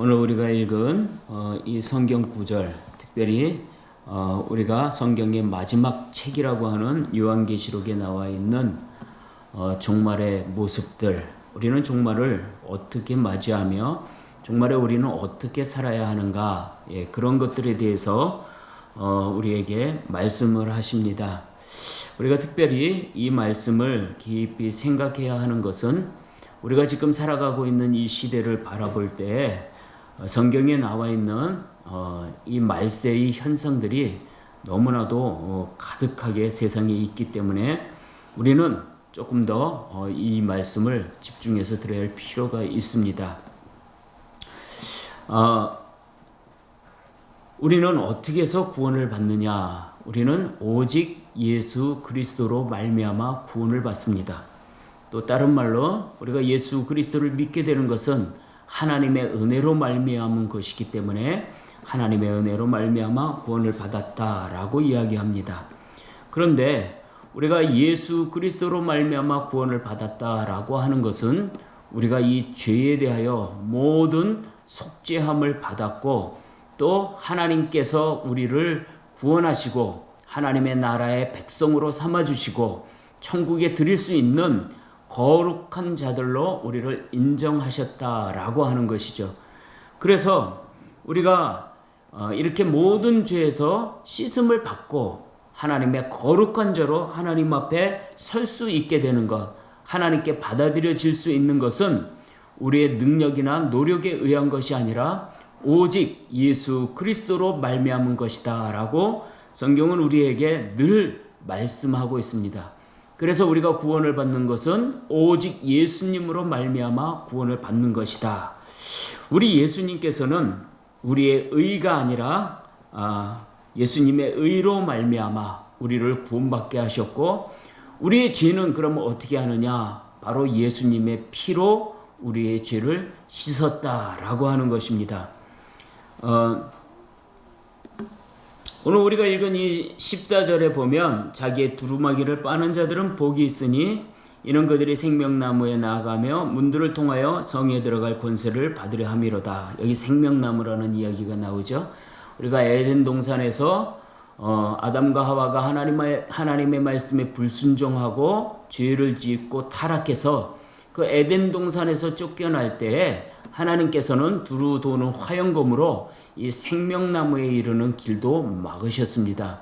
오늘 우리가 읽은 이 성경 구절, 특별히 우리가 성경의 마지막 책이라고 하는 요한계시록에 나와 있는 종말의 모습들, 우리는 종말을 어떻게 맞이하며 종말에 우리는 어떻게 살아야 하는가, 그런 것들에 대해서 우리에게 말씀을 하십니다. 우리가 특별히 이 말씀을 깊이 생각해야 하는 것은 우리가 지금 살아가고 있는 이 시대를 바라볼 때 성경에 나와 있는 이 말세의 현상들이 너무나도 가득하게 세상에 있기 때문에 우리는 조금 더 이 말씀을 집중해서 들어야 할 필요가 있습니다. 우리는 어떻게 해서 구원을 받느냐? 우리는 오직 예수 그리스도로 말미암아 구원을 받습니다. 또 다른 말로 우리가 예수 그리스도를 믿게 되는 것은 하나님의 은혜로 말미암은 것이기 때문에 하나님의 은혜로 말미암아 구원을 받았다라고 이야기합니다. 그런데 우리가 예수 그리스도로 말미암아 구원을 받았다라고 하는 것은 우리가 이 죄에 대하여 모든 속죄함을 받았고 또 하나님께서 우리를 구원하시고 하나님의 나라의 백성으로 삼아주시고 천국에 드릴 수 있는 거룩한 자들로 우리를 인정하셨다라고 하는 것이죠. 그래서 우리가 이렇게 모든 죄에서 씻음을 받고 하나님의 거룩한 자로 하나님 앞에 설 수 있게 되는 것, 하나님께 받아들여질 수 있는 것은 우리의 능력이나 노력에 의한 것이 아니라 오직 예수 그리스도로 말미암은 것이다 라고 성경은 우리에게 늘 말씀하고 있습니다. 그래서 우리가 구원을 받는 것은 오직 예수님으로 말미암아 구원을 받는 것이다. 우리 예수님께서는 우리의 의가 아니라 예수님의 의로 말미암아 우리를 구원받게 하셨고 우리의 죄는 그러면 어떻게 하느냐? 바로 예수님의 피로 우리의 죄를 씻었다라고 하는 것입니다. 오늘 우리가 읽은 이 14절에 보면 자기의 두루마기를 빠는 자들은 복이 있으니 이는 그들이 생명나무에 나아가며 문들을 통하여 성에 들어갈 권세를 받으려 함이로다. 여기 생명나무라는 이야기가 나오죠. 우리가 에덴 동산에서 아담과 하와가 하나님의 말씀에 불순종하고 죄를 짓고 타락해서 그 에덴 동산에서 쫓겨날 때에 하나님께서는 두루 도는 화영검으로 이 생명나무에 이르는 길도 막으셨습니다.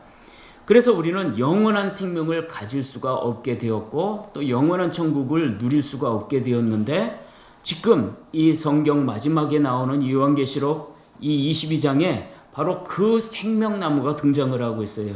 그래서 우리는 영원한 생명을 가질 수가 없게 되었고 또 영원한 천국을 누릴 수가 없게 되었는데 지금 이 성경 마지막에 나오는 요한계시록 이 22장에 바로 그 생명나무가 등장을 하고 있어요.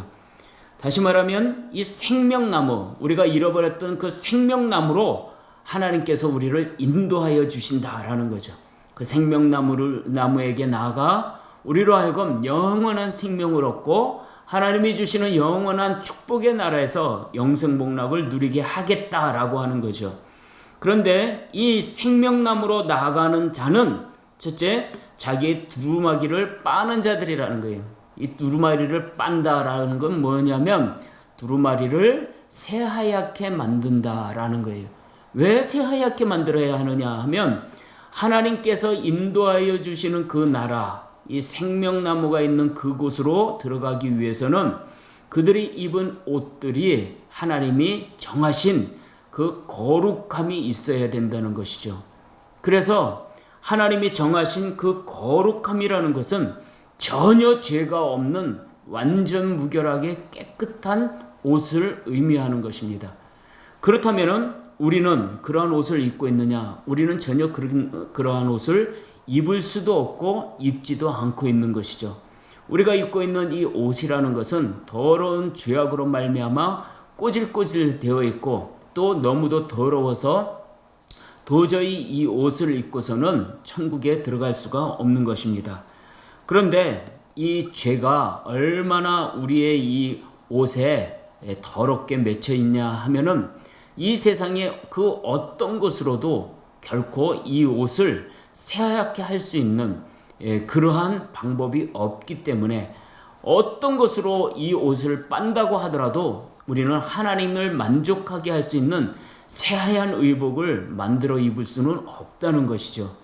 다시 말하면 이 생명나무, 우리가 잃어버렸던 그 생명나무로 하나님께서 우리를 인도하여 주신다라는 거죠. 그 생명나무에게 나아가 우리로 하여금 영원한 생명을 얻고 하나님이 주시는 영원한 축복의 나라에서 영생복락을 누리게 하겠다라고 하는 거죠. 그런데 이 생명나무로 나아가는 자는 첫째, 자기의 두루마기를 빠는 자들이라는 거예요. 이 두루마리를 빤다라는 건 뭐냐면 두루마리를 새하얗게 만든다라는 거예요. 왜 새하얗게 만들어야 하느냐 하면 하나님께서 인도하여 주시는 그 나라, 이 생명나무가 있는 그곳으로 들어가기 위해서는 그들이 입은 옷들이 하나님이 정하신 그 거룩함이 있어야 된다는 것이죠. 그래서 하나님이 정하신 그 거룩함이라는 것은 전혀 죄가 없는 완전 무결하게 깨끗한 옷을 의미하는 것입니다. 그렇다면 우리는 그러한 옷을 입고 있느냐? 우리는 전혀 그러한 옷을 입을 수도 없고 입지도 않고 있는 것이죠. 우리가 입고 있는 이 옷이라는 것은 더러운 죄악으로 말미암아 꼬질꼬질 되어 있고 또 너무도 더러워서 도저히 이 옷을 입고서는 천국에 들어갈 수가 없는 것입니다. 그런데 이 죄가 얼마나 우리의 이 옷에 더럽게 맺혀 있냐 하면은 이 세상에 그 어떤 것으로도 결코 이 옷을 새하얗게 할 수 있는 그러한 방법이 없기 때문에 어떤 것으로 이 옷을 빤다고 하더라도 우리는 하나님을 만족하게 할 수 있는 새하얀 의복을 만들어 입을 수는 없다는 것이죠.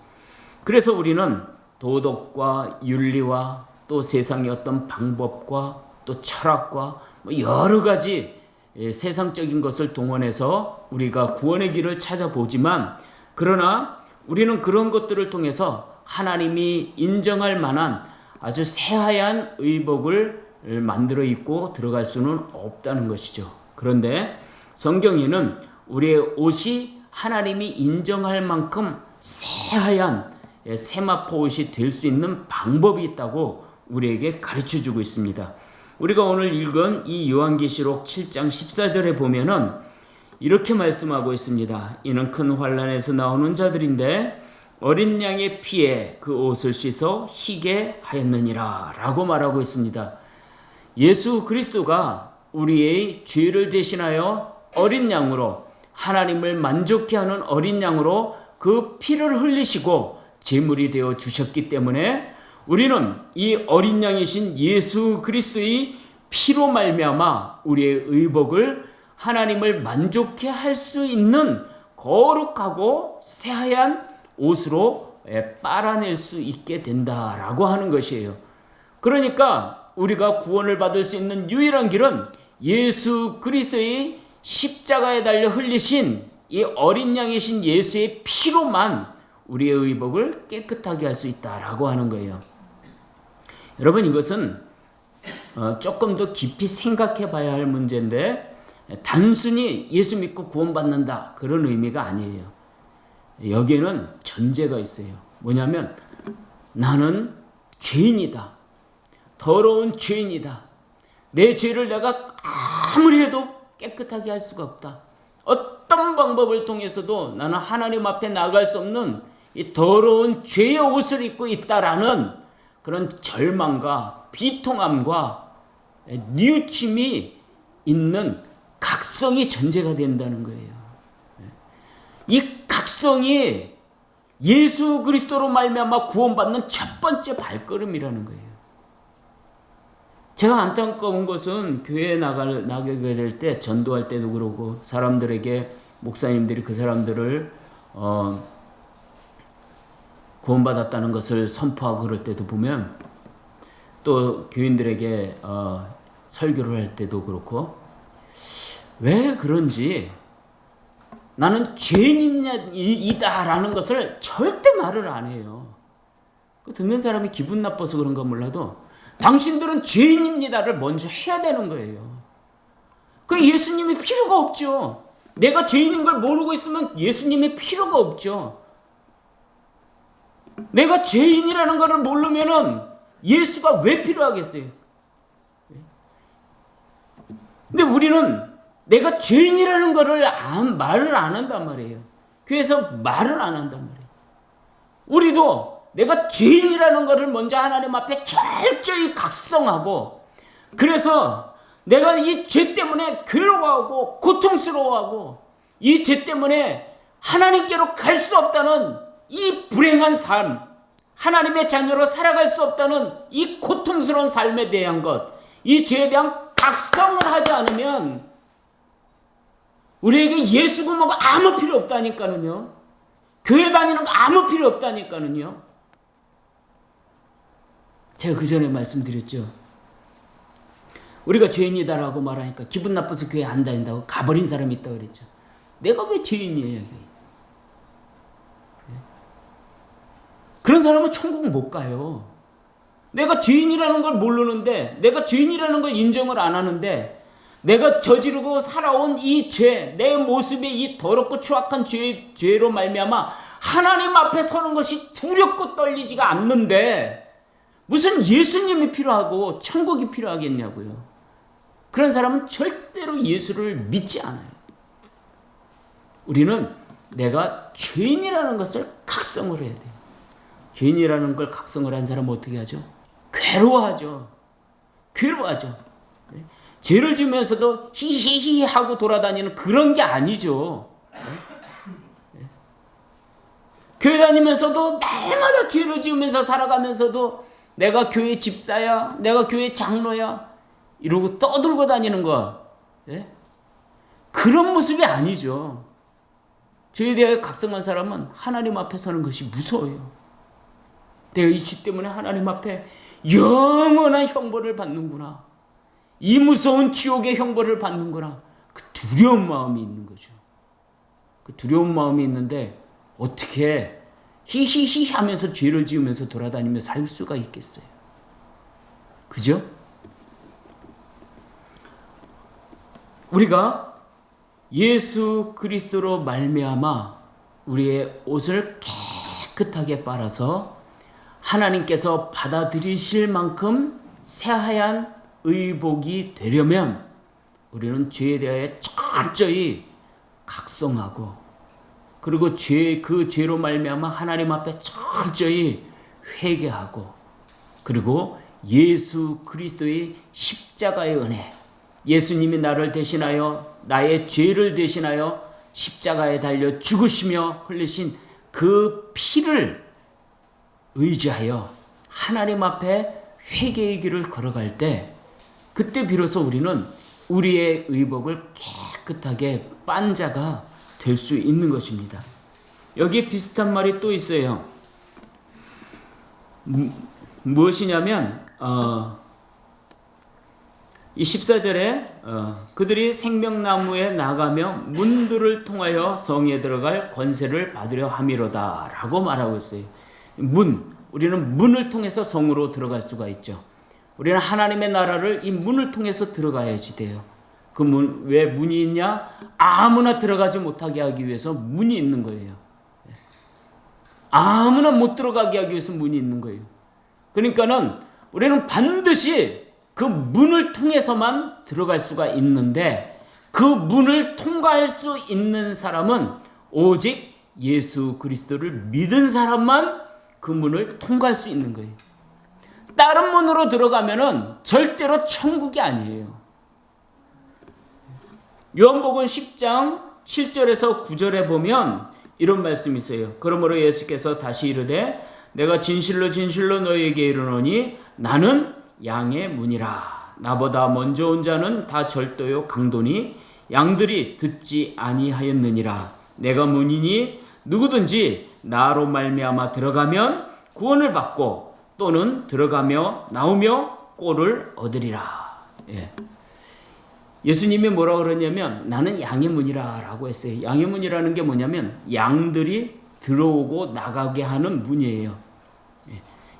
그래서 우리는 도덕과 윤리와 또 세상의 어떤 방법과 또 철학과 뭐 여러 가지 세상적인 것을 동원해서 우리가 구원의 길을 찾아보지만, 그러나 우리는 그런 것들을 통해서 하나님이 인정할 만한 아주 새하얀 의복을 만들어 입고 들어갈 수는 없다는 것이죠. 그런데 성경에는 우리의 옷이 하나님이 인정할 만큼 새하얀 세마포 옷이 될 수 있는 방법이 있다고 우리에게 가르쳐주고 있습니다. 우리가 오늘 읽은 이 요한계시록 7장 14절에 보면은 이렇게 말씀하고 있습니다. 이는 큰 환난에서 나오는 자들인데 어린 양의 피에 그 옷을 씻어 희게 하였느니라 라고 말하고 있습니다. 예수 그리스도가 우리의 죄를 대신하여 어린 양으로, 하나님을 만족케 하는 어린 양으로 그 피를 흘리시고 제물이 되어 주셨기 때문에 우리는 이 어린 양이신 예수 그리스도의 피로 말미암아 우리의 의복을 하나님을 만족케 할 수 있는 거룩하고 새하얀 옷으로 빨아낼 수 있게 된다라고 하는 것이에요. 그러니까 우리가 구원을 받을 수 있는 유일한 길은 예수 그리스도의 십자가에 달려 흘리신 이 어린 양이신 예수의 피로만 우리의 의복을 깨끗하게 할 수 있다라고 하는 거예요. 여러분, 이것은 조금 더 깊이 생각해 봐야 할 문제인데, 단순히 예수 믿고 구원받는다 그런 의미가 아니에요. 여기에는 전제가 있어요. 뭐냐면 나는 죄인이다. 더러운 죄인이다. 내 죄를 내가 아무리 해도 깨끗하게 할 수가 없다. 어떤 방법을 통해서도 나는 하나님 앞에 나갈 수 없는 이 더러운 죄의 옷을 입고 있다라는 그런 절망과 비통함과 뉘우침이 있는 각성이 전제가 된다는 거예요. 이 각성이 예수 그리스도로 말미암아 구원받는 첫 번째 발걸음이라는 거예요. 제가 안타까운 것은 교회에 나가게 될 때, 전도할 때도 그러고 사람들에게, 목사님들이 그 사람들을 구원받았다는 것을 선포하고 그럴 때도 보면, 또 교인들에게 설교를 할 때도 그렇고, 왜 그런지 나는 죄인이다라는 것을 절대 말을 안 해요. 그 듣는 사람이 기분 나빠서 그런가 몰라도 당신들은 죄인입니다를 먼저 해야 되는 거예요. 그 예수님이 필요가 없죠. 내가 죄인인 걸 모르고 있으면 예수님이 필요가 없죠. 내가 죄인이라는 것을 모르면은 예수가 왜 필요하겠어요? 근데 우리는 내가 죄인이라는 것을 말을 안 한단 말이에요. 교회에서 말을 안 한단 말이에요. 우리도 내가 죄인이라는 것을 먼저 하나님 앞에 철저히 각성하고, 그래서 내가 이 죄 때문에 괴로워하고 고통스러워하고 이 죄 때문에 하나님께로 갈 수 없다는 이 불행한 삶, 하나님의 자녀로 살아갈 수 없다는 이 고통스러운 삶에 대한 것, 이 죄에 대한 각성을 하지 않으면 우리에게 예수 부모가 아무 필요 없다니까는요. 교회 다니는 거 아무 필요 없다니까는요. 제가 그 전에 말씀드렸죠. 우리가 죄인이다라고 말하니까 기분 나빠서 교회 안 다닌다고 가버린 사람이 있다고 그랬죠. 내가 왜 죄인이에요? 그런 사람은 천국 못 가요. 내가 죄인이라는 걸 모르는데, 내가 죄인이라는 걸 인정을 안 하는데, 내가 저지르고 살아온 이 죄, 내 모습의 이 더럽고 추악한 죄로 말미암아 하나님 앞에 서는 것이 두렵고 떨리지가 않는데 무슨 예수님이 필요하고 천국이 필요하겠냐고요. 그런 사람은 절대로 예수를 믿지 않아요. 우리는 내가 죄인이라는 것을 각성을 해야 돼요. 죄인이라는 걸 각성을 한 사람은 어떻게 하죠? 괴로워하죠. 죄를 지으면서도 히히히 하고 돌아다니는 그런 게 아니죠. 교회 다니면서도 날마다 죄를 지으면서 살아가면서도 내가 교회 집사야, 내가 교회 장로야 이러고 떠들고 다니는 거, 그런 모습이 아니죠. 죄에 대하여 각성한 사람은 하나님 앞에 서는 것이 무서워요. 내가 이 죄 때문에 하나님 앞에 영원한 형벌을 받는구나. 이 무서운 지옥의 형벌을 받는구나. 그 두려운 마음이 있는 거죠. 그 두려운 마음이 있는데 어떻게 히히히 하면서 죄를 지으면서 돌아다니며 살 수가 있겠어요? 그죠? 우리가 예수 그리스도로 말미암아 우리의 옷을 깨끗하게 빨아서 하나님께서 받아들이실 만큼 새하얀 의복이 되려면 우리는 죄에 대하여 철저히 각성하고, 그리고 그 죄로 말미암아 하나님 앞에 철저히 회개하고, 그리고 예수 그리스도의 십자가의 은혜, 예수님이 나를 대신하여 나의 죄를 대신하여 십자가에 달려 죽으시며 흘리신 그 피를 의지하여 하나님 앞에 회개의 길을 걸어갈 때, 그때 비로소 우리는 우리의 의복을 깨끗하게 빤 자가 될 수 있는 것입니다. 여기에 비슷한 말이 또 있어요. 무엇이냐면 이 14절에 그들이 생명나무에 나가며 문들을 통하여 성에 들어갈 권세를 받으려 함이로다 라고 말하고 있어요. 우리는 문을 통해서 성으로 들어갈 수가 있죠. 우리는 하나님의 나라를 이 문을 통해서 들어가야지 돼요. 그 문, 왜 문이 있냐? 아무나 들어가지 못하게 하기 위해서 문이 있는 거예요. 아무나 못 들어가게 하기 위해서 문이 있는 거예요. 그러니까는 우리는 반드시 그 문을 통해서만 들어갈 수가 있는데, 그 문을 통과할 수 있는 사람은 오직 예수 그리스도를 믿은 사람만 그 문을 통과할 수 있는 거예요. 다른 문으로 들어가면은 절대로 천국이 아니에요. 요한복음 10장 7절에서 9절에 보면 이런 말씀이 있어요. 그러므로 예수께서 다시 이르되 내가 진실로 진실로 너희에게 이르노니 나는 양의 문이라. 나보다 먼저 온 자는 다 절도요 강도니 양들이 듣지 아니하였느니라. 내가 문이니 누구든지 나로 말미암아 들어가면 구원을 받고 또는 들어가며 나오며 꼴을 얻으리라. 예수님이 뭐라 그러냐면 나는 양의 문이라 라고 했어요. 양의 문이라는 게 뭐냐면 양들이 들어오고 나가게 하는 문이에요.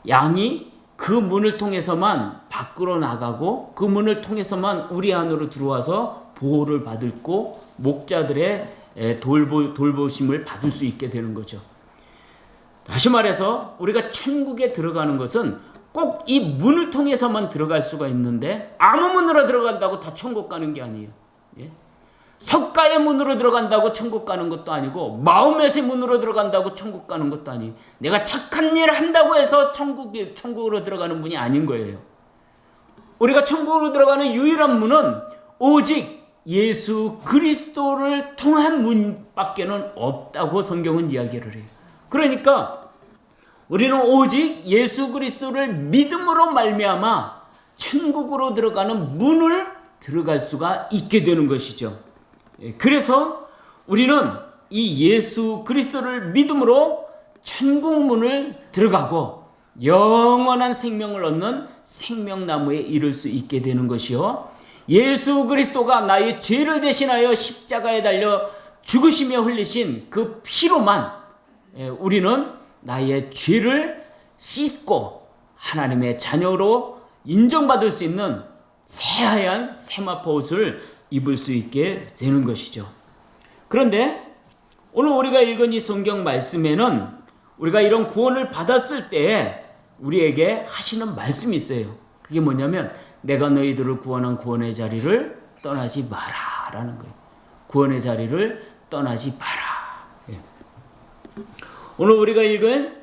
양이 그 문을 통해서만 밖으로 나가고 그 문을 통해서만 우리 안으로 들어와서 보호를 받고 목자들의 돌보심을 받을 수 있게 되는 거죠. 다시 말해서 우리가 천국에 들어가는 것은 꼭 이 문을 통해서만 들어갈 수가 있는데, 아무 문으로 들어간다고 다 천국 가는 게 아니에요. 석가의 문으로 들어간다고 천국 가는 것도 아니고, 마음의 문으로 들어간다고 천국 가는 것도 아니에요. 내가 착한 일을 한다고 해서 천국으로 들어가는 문이 아닌 거예요. 우리가 천국으로 들어가는 유일한 문은 오직 예수 그리스도를 통한 문밖에는 없다고 성경은 이야기를 해요. 그러니까 우리는 오직 예수 그리스도를 믿음으로 말미암아 천국으로 들어가는 문을 들어갈 수가 있게 되는 것이죠. 그래서 우리는 이 예수 그리스도를 믿음으로 천국 문을 들어가고 영원한 생명을 얻는 생명나무에 이를 수 있게 되는 것이요, 예수 그리스도가 나의 죄를 대신하여 십자가에 달려 죽으시며 흘리신 그 피로만 우리는 나의 죄를 씻고 하나님의 자녀로 인정받을 수 있는 새하얀 세마포 옷을 입을 수 있게 되는 것이죠. 그런데 오늘 우리가 읽은 이 성경 말씀에는 우리가 이런 구원을 받았을 때 우리에게 하시는 말씀이 있어요. 그게 뭐냐면 내가 너희들을 구원한 구원의 자리를 떠나지 마라 라는 거예요. 구원의 자리를 떠나지 마라. 오늘 우리가 읽은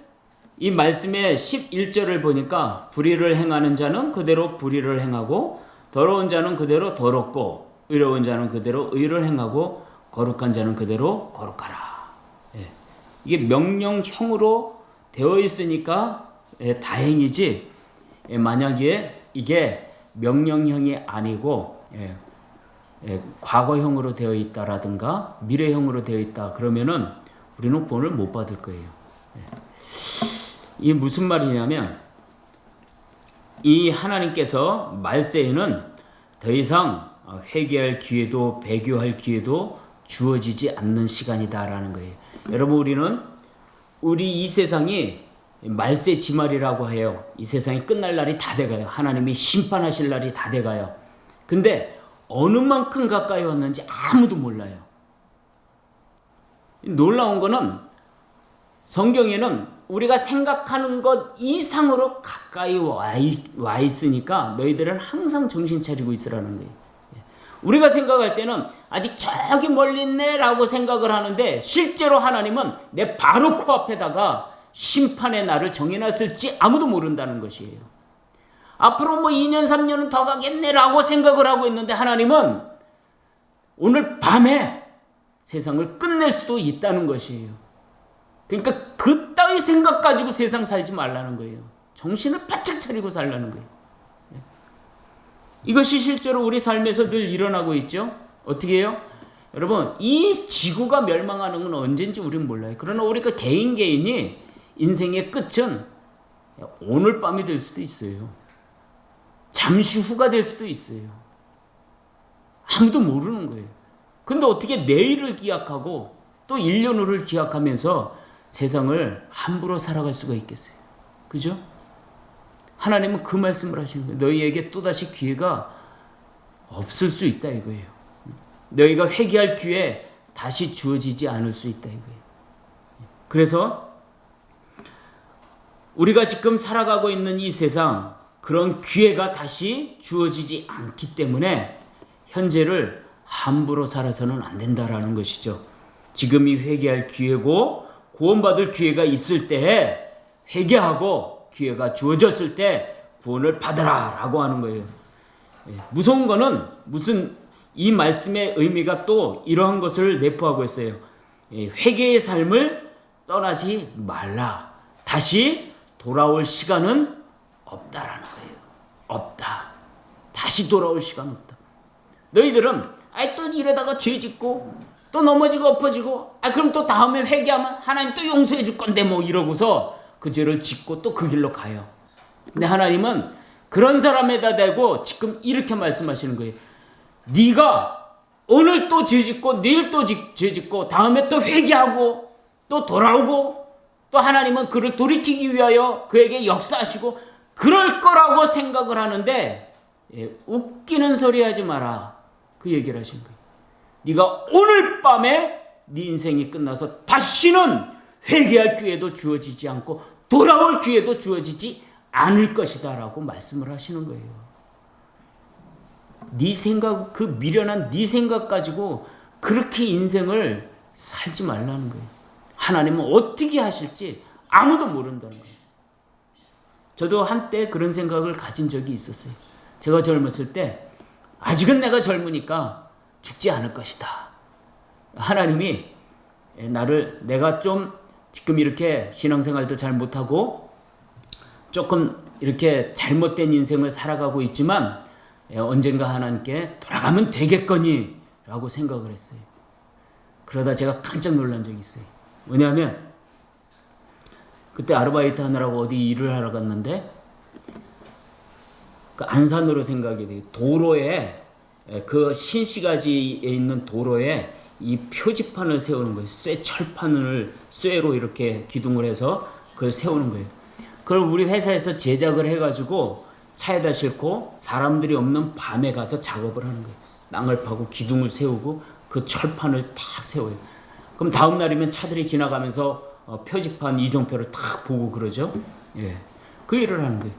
이 말씀의 11절을 보니까 불의를 행하는 자는 그대로 불의를 행하고 더러운 자는 그대로 더럽고 의로운 자는 그대로 의를 행하고 거룩한 자는 그대로 거룩하라. 이게 명령형으로 되어 있으니까 다행이지, 만약에 이게 명령형이 아니고 과거형으로 되어 있다라든가 미래형으로 되어 있다 그러면은 우리는 구원을 못 받을 거예요. 이 무슨 말이냐면 이 하나님께서 말세에는 더 이상 회개할 기회도 배교할 기회도 주어지지 않는 시간이다라는 거예요. 여러분, 우리 이 세상이 말세 지말이라고 해요. 이 세상이 끝날 날이 다 돼가요. 하나님이 심판하실 날이 다 돼가요. 근데 어느 만큼 가까이 왔는지 아무도 몰라요. 놀라운 거는 성경에는 우리가 생각하는 것 이상으로 가까이 와 있으니까 너희들은 항상 정신 차리고 있으라는 거예요. 우리가 생각할 때는 아직 저기 멀리 있네 라고 생각을 하는데 실제로 하나님은 내 바로 코앞에다가 심판의 날을 정해놨을지 아무도 모른다는 것이에요. 앞으로 2년 3년은 더 가겠네 라고 생각을 하고 있는데 하나님은 오늘 밤에 세상을 끝낼 수도 있다는 것이에요. 그러니까 그따위 생각 가지고 세상 살지 말라는 거예요. 정신을 바짝 차리고 살라는 거예요. 이것이 실제로 우리 삶에서 늘 일어나고 있죠. 어떻게 해요? 여러분, 이 지구가 멸망하는 건 언젠지 우린 몰라요. 그러나 우리가 개인이 인생의 끝은 오늘 밤이 될 수도 있어요. 잠시 후가 될 수도 있어요. 아무도 모르는 거예요. 근데 어떻게 내일을 기약하고 또 1년 후를 기약하면서 세상을 함부로 살아갈 수가 있겠어요? 그죠? 하나님은 그 말씀을 하시는 거예요. 너희에게 또다시 기회가 없을 수 있다 이거예요. 너희가 회개할 기회 다시 주어지지 않을 수 있다 이거예요. 그래서 우리가 지금 살아가고 있는 이 세상, 그런 기회가 다시 주어지지 않기 때문에 현재를 함부로 살아서는 안 된다라는 것이죠. 지금이 회개할 기회고 구원받을 기회가 있을 때에 회개하고 기회가 주어졌을 때 구원을 받으라 라고 하는 거예요. 무서운 거는 이 말씀의 의미가 또 이러한 것을 내포하고 있어요. 회개의 삶을 떠나지 말라. 다시 돌아올 시간은 없다라는 거예요. 없다. 다시 돌아올 시간 없다. 너희들은 또 이러다가 죄 짓고 또 넘어지고 엎어지고 그럼 또 다음에 회개하면 하나님 또 용서해 줄 건데 이러고서 그 죄를 짓고 또 그 길로 가요. 근데 하나님은 그런 사람에다 대고 지금 이렇게 말씀하시는 거예요. 네가 오늘 또 죄 짓고 내일 또 죄 짓고 다음에 또 회개하고 또 돌아오고 또 하나님은 그를 돌이키기 위하여 그에게 역사하시고 그럴 거라고 생각을 하는데 웃기는 소리 하지 마라. 그 얘기를 하신 거예요. 네가 오늘 밤에 네 인생이 끝나서 다시는 회개할 기회도 주어지지 않고 돌아올 기회도 주어지지 않을 것이다 라고 말씀을 하시는 거예요. 네 생각, 그 미련한 네 생각 가지고 그렇게 인생을 살지 말라는 거예요. 하나님은 어떻게 하실지 아무도 모른다는 거예요. 저도 한때 그런 생각을 가진 적이 있었어요. 제가 젊었을 때 아직은 내가 젊으니까 죽지 않을 것이다. 하나님이 내가 좀 지금 이렇게 신앙생활도 잘 못하고 조금 이렇게 잘못된 인생을 살아가고 있지만 언젠가 하나님께 돌아가면 되겠거니 라고 생각을 했어요. 그러다 제가 깜짝 놀란 적이 있어요. 뭐냐면 그때 아르바이트 하느라고 어디 일을 하러 갔는데 그 안산으로 생각이 돼요. 도로에 그 신시가지에 있는 도로에 이 표지판을 세우는 거예요. 철판을 쇠로 이렇게 기둥을 해서 그걸 세우는 거예요. 그걸 우리 회사에서 제작을 해가지고 차에다 싣고 사람들이 없는 밤에 가서 작업을 하는 거예요. 땅을 파고 기둥을 세우고 그 철판을 탁 세워요. 그럼 다음 날이면 차들이 지나가면서 표지판 이정표를 탁 보고 그러죠. 그 일을 하는 거예요.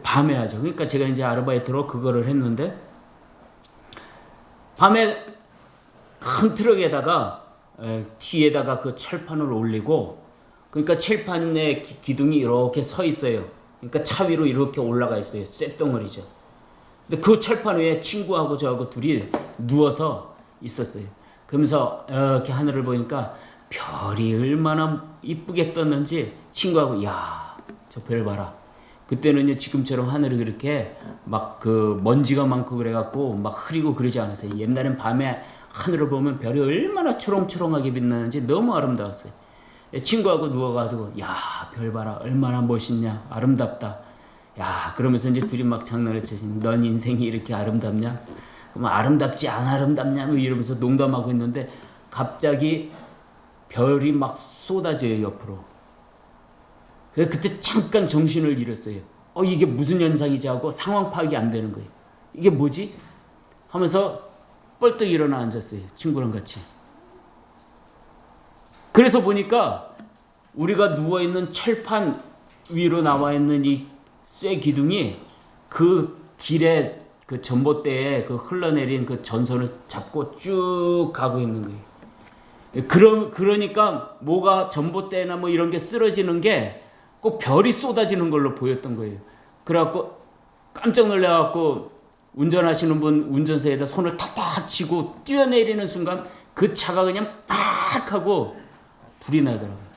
밤에 하죠. 그러니까 제가 이제 아르바이트로 그거를 했는데 밤에 큰 트럭에다가 뒤에다가 그 철판을 올리고 그러니까 철판에 기둥이 이렇게 서 있어요. 그러니까 차 위로 이렇게 올라가 있어요. 쇳덩어리죠. 근데 그 철판 위에 친구하고 저하고 둘이 누워서 있었어요. 그러면서 이렇게 하늘을 보니까 별이 얼마나 이쁘게 떴는지 친구하고 야, 저 별 봐라. 그때는요 지금처럼 하늘이 그렇게 막 그 먼지가 많고 그래갖고 막 흐리고 그러지 않았어요. 옛날엔 밤에 하늘을 보면 별이 얼마나 초롱초롱하게 빛나는지 너무 아름다웠어요. 친구하고 누워가지고 야, 별 봐라, 얼마나 멋있냐, 아름답다. 야, 그러면서 이제 둘이 막 장난을 치신, 넌 인생이 이렇게 아름답냐? 그럼 아름답지 안 아름답냐? 뭐 이러면서 농담하고 있는데 갑자기 별이 막 쏟아져요, 옆으로. 그때 잠깐 정신을 잃었어요. 이게 무슨 현상이지 하고 상황 파악이 안 되는 거예요. 이게 뭐지? 하면서 뻘떡 일어나 앉았어요. 친구랑 같이. 그래서 보니까 우리가 누워있는 철판 위로 나와 있는 이 쇠 기둥이 그 길에 그 전봇대에 그 흘러내린 그 전선을 잡고 쭉 가고 있는 거예요. 그러니까 뭐가 전봇대나 뭐 이런 게 쓰러지는 게 꼭 별이 쏟아지는 걸로 보였던 거예요. 그래갖고 깜짝 놀라갖고 운전하시는 분 운전석에다 손을 탁탁 치고 뛰어내리는 순간 그 차가 그냥 팍 하고 불이 나더라고요.